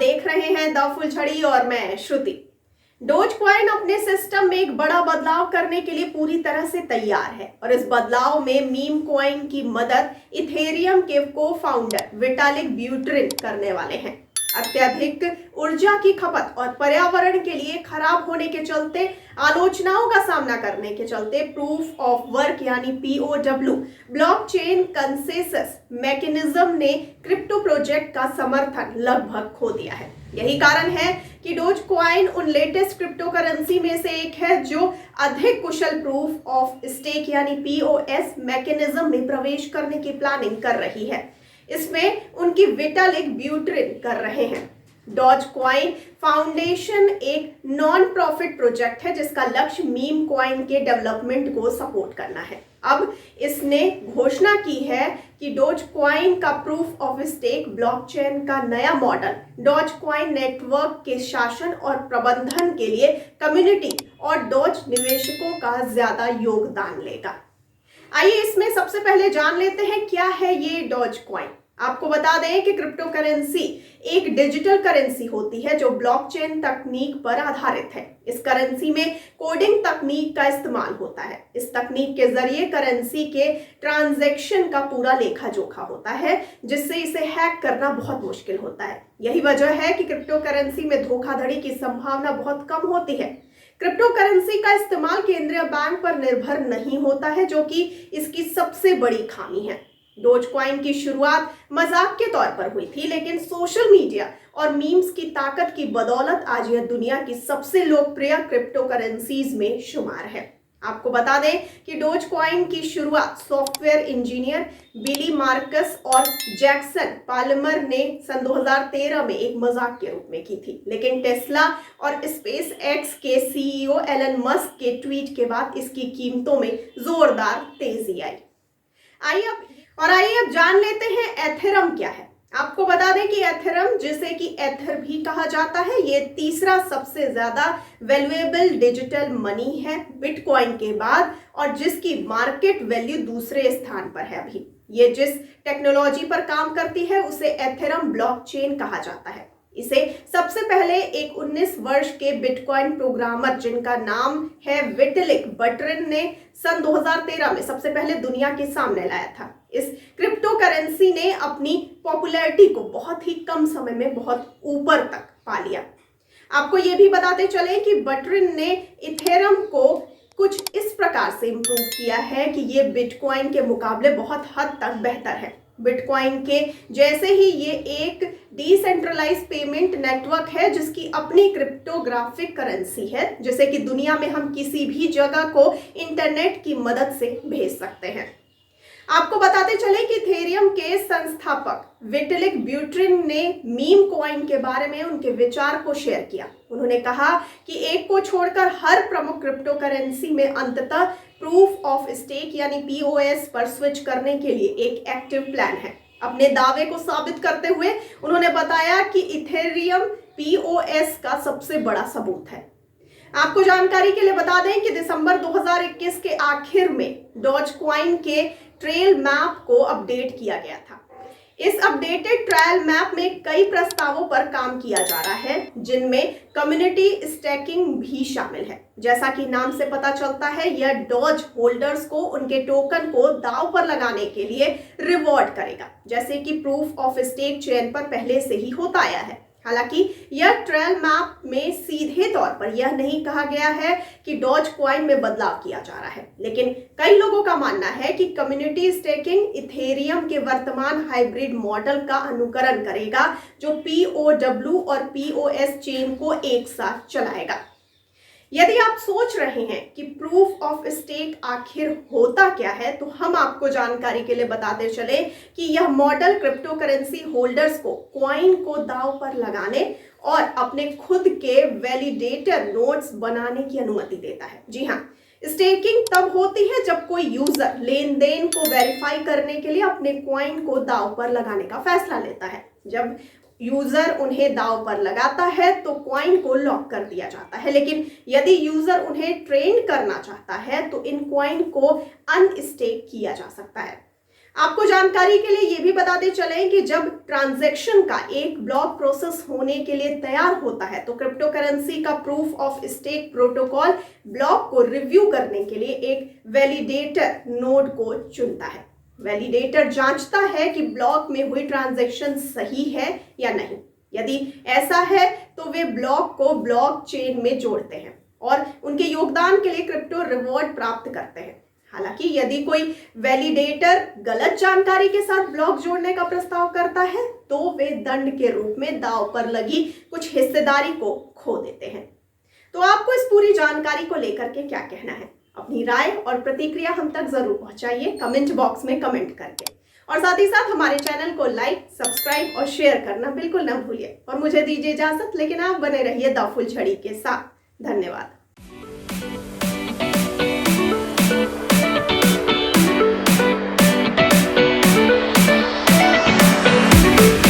देख रहे हैं द फुलझड़ी और मैं श्रुति। डोज कॉइन अपने सिस्टम में एक बड़ा बदलाव करने के लिए पूरी तरह से तैयार है और इस बदलाव में मीम कॉइन की मदद इथेरियम के को फाउंडर विटालिक ब्यूटेरिन करने वाले हैं। अत्यधिक ऊर्जा की खपत और पर्यावरण के लिए खराब होने के चलते आलोचनाओं का सामना करने के चलते प्रूफ ऑफ वर्क यानी POW ब्लॉकचेन कंसेंसस मैकेनिज्म ने क्रिप्टो प्रोजेक्ट का समर्थन लगभग खो दिया है। यही कारण है कि डोज कॉइन उन लेटेस्ट क्रिप्टो करेंसी में से एक है जो अधिक कुशल प्रूफ ऑफ स्टेक यानी POS मैकेनिज्म में प्रवेश करने की प्लानिंग कर रही है। इसमें उनकी विटालिक ब्यूटेरिन कर रहे हैं। डोज कॉइन फाउंडेशन एक नॉन प्रॉफिट प्रोजेक्ट है जिसका लक्ष्य मीम कॉइन के डेवलपमेंट को सपोर्ट करना है। अब इसने घोषणा की है कि डोज कॉइन का प्रूफ ऑफ स्टेक ब्लॉकचेन का नया मॉडल डोज कॉइन नेटवर्क के शासन और प्रबंधन के लिए कम्युनिटी और डोज निवेशकों का ज्यादा योगदान लेगा। आइए इसमें सबसे पहले जान लेते हैं क्या है ये डोज कॉइन। आपको बता दें कि क्रिप्टो करेंसी एक डिजिटल करेंसी होती है जो ब्लॉकचेन तकनीक पर आधारित है। इस करेंसी में कोडिंग तकनीक का इस्तेमाल होता है। इस तकनीक के जरिए करेंसी के ट्रांजैक्शन का पूरा लेखा जोखा होता है जिससे इसे हैक करना बहुत मुश्किल होता है। यही वजह है कि क्रिप्टो करेंसी में धोखाधड़ी की संभावना बहुत कम होती है। क्रिप्टो करेंसी का इस्तेमाल केंद्रीय बैंक पर निर्भर नहीं होता है जो कि इसकी सबसे बड़ी खामी है। डोज कॉइन की शुरुआत मजाक के तौर पर हुई थी लेकिन सोशल मीडिया और मीम्स की ताकत की बदौलत आज यह दुनिया की सबसे लोकप्रिय क्रिप्टो करेंसीज में शुमार है। आपको बता दें कि डोज कॉइन की शुरुआत सॉफ्टवेयर इंजीनियर बिली मार्कस और जैक्सन पाल्मर ने सन 2013 में एक मजाक के रूप में की थी, लेकिन टेस्ला और स्पेस एक्स के CEO एलन मस्क के ट्वीट के बाद इसकी कीमतों में जोरदार तेजी आई। आइए अब जान लेते हैं एथेरम क्या है। आपको बता दें कि एथेरम, जिसे कि एथर भी कहा जाता है, ये तीसरा सबसे ज्यादा वैल्यूएबल डिजिटल मनी है बिटकॉइन के बाद और जिसकी मार्केट वैल्यू दूसरे स्थान पर है। अभी ये जिस टेक्नोलॉजी पर काम करती है उसे एथेरम ब्लॉकचेन कहा जाता है। इसे सबसे पहले एक 19 वर्ष के बिटकॉइन प्रोग्रामर जिनका नाम है विटालिक ब्यूटेरिन ने सन 2013 में सबसे पहले दुनिया के सामने लाया था। इस क्रिप्टो करेंसी ने अपनी पॉपुलैरिटी को बहुत ही कम समय में बहुत ऊपर तक पा लिया। आपको ये भी बताते चले कि ब्यूटेरिन ने इथेरियम को कुछ इस प्रकार से इम्प्रूव किया है कि ये बिटकॉइन के मुकाबले बहुत हद तक बेहतर है। बिटकॉइन के जैसे ही ये एक डिसेंट्रलाइज पेमेंट नेटवर्क है जिसकी अपनी क्रिप्टोग्राफिक करेंसी है जिसे कि दुनिया में हम किसी भी जगह को इंटरनेट की मदद से भेज सकते हैं। आपको बताते चले कि इथेरियम के संस्थापक विटालिक ब्यूटेरिन ने मीम कॉइन के बारे में उनके विचार को शेयर किया। उन्होंने कहा कि एक को छोड़कर हर प्रमुख क्रिप्टो करेंसी में अंततः प्रूफ ऑफ स्टेक यानी POS पर स्विच करने के लिए एक एक्टिव प्लान है। अपने दावे को साबित करते हुए उन्होंने बताया कि इथेरियम POS का सबसे बड़ा सबूत है। आपको जानकारी के लिए बता दें कि दिसंबर 2021 के आखिर में डोज कॉइन के ट्रेल मैप को अपडेट किया गया था। इस अपडेटेड ट्रायल मैप में कई प्रस्तावों पर काम किया जा रहा है जिनमें कम्युनिटी स्टेकिंग भी शामिल है। जैसा कि नाम से पता चलता है यह डोज होल्डर्स को उनके टोकन को दांव पर लगाने के लिए रिवॉर्ड करेगा, जैसे कि प्रूफ ऑफ स्टेक चेन पर पहले से ही होता आया है। हालांकि यह ट्रायल मैप में सीधे तौर पर यह नहीं कहा गया है कि डोज कॉइन में बदलाव किया जा रहा है, लेकिन कई लोगों का मानना है कि कम्युनिटी स्टेकिंग इथेरियम के वर्तमान हाइब्रिड मॉडल का अनुकरण करेगा जो POW और POS चेन को एक साथ चलाएगा। यदि आप सोच रहे हैं कि प्रूफ ऑफ स्टेक आखिर होता क्या है तो हम आपको जानकारी के लिए बताते चले कि यह मॉडल क्रिप्टो करेंसी होल्डर्स को कॉइन को दांव पर लगाने और अपने खुद के वैलिडेटर नोड्स बनाने की अनुमति देता है। जी हाँ, स्टेकिंग तब होती है जब कोई यूजर लेन देन को वेरीफाई करने के लिए अपने कॉइन को दांव पर लगाने का फैसला लेता है। जब यूजर उन्हें दांव पर लगाता है तो कॉइन को लॉक कर दिया जाता है, लेकिन यदि यूजर उन्हें ट्रेड करना चाहता है तो इन कॉइन को अनस्टेक किया जा सकता है। आपको जानकारी के लिए ये भी बताते चलें कि जब ट्रांजैक्शन का एक ब्लॉक प्रोसेस होने के लिए तैयार होता है तो क्रिप्टो करेंसी का proof of stake protocol block को रिव्यू करने के लिए एक वैलिडेटर नोड को चुनता है। वैलिडेटर जांचता है कि ब्लॉक में हुई ट्रांजैक्शन सही है या नहीं। यदि ऐसा है तो वे ब्लॉक को ब्लॉक चेन में जोड़ते हैं और उनके योगदान के लिए क्रिप्टो रिवॉर्ड प्राप्त करते हैं। हालांकि यदि कोई वैलिडेटर गलत जानकारी के साथ ब्लॉक जोड़ने का प्रस्ताव करता है तो वे दंड के रूप में दांव पर लगी कुछ हिस्सेदारी को खो देते हैं। तो आपको इस पूरी जानकारी को लेकर के क्या कहना है? अपनी राय और प्रतिक्रिया हम तक जरूर पहुंचाइए कमेंट बॉक्स में कमेंट करके, और साथ ही साथ हमारे चैनल को लाइक, सब्सक्राइब और शेयर करना बिल्कुल ना भूलिए। और मुझे दीजिए इजाजत, लेकिन आप बने रहिए द फुलझड़ी के साथ। धन्यवाद।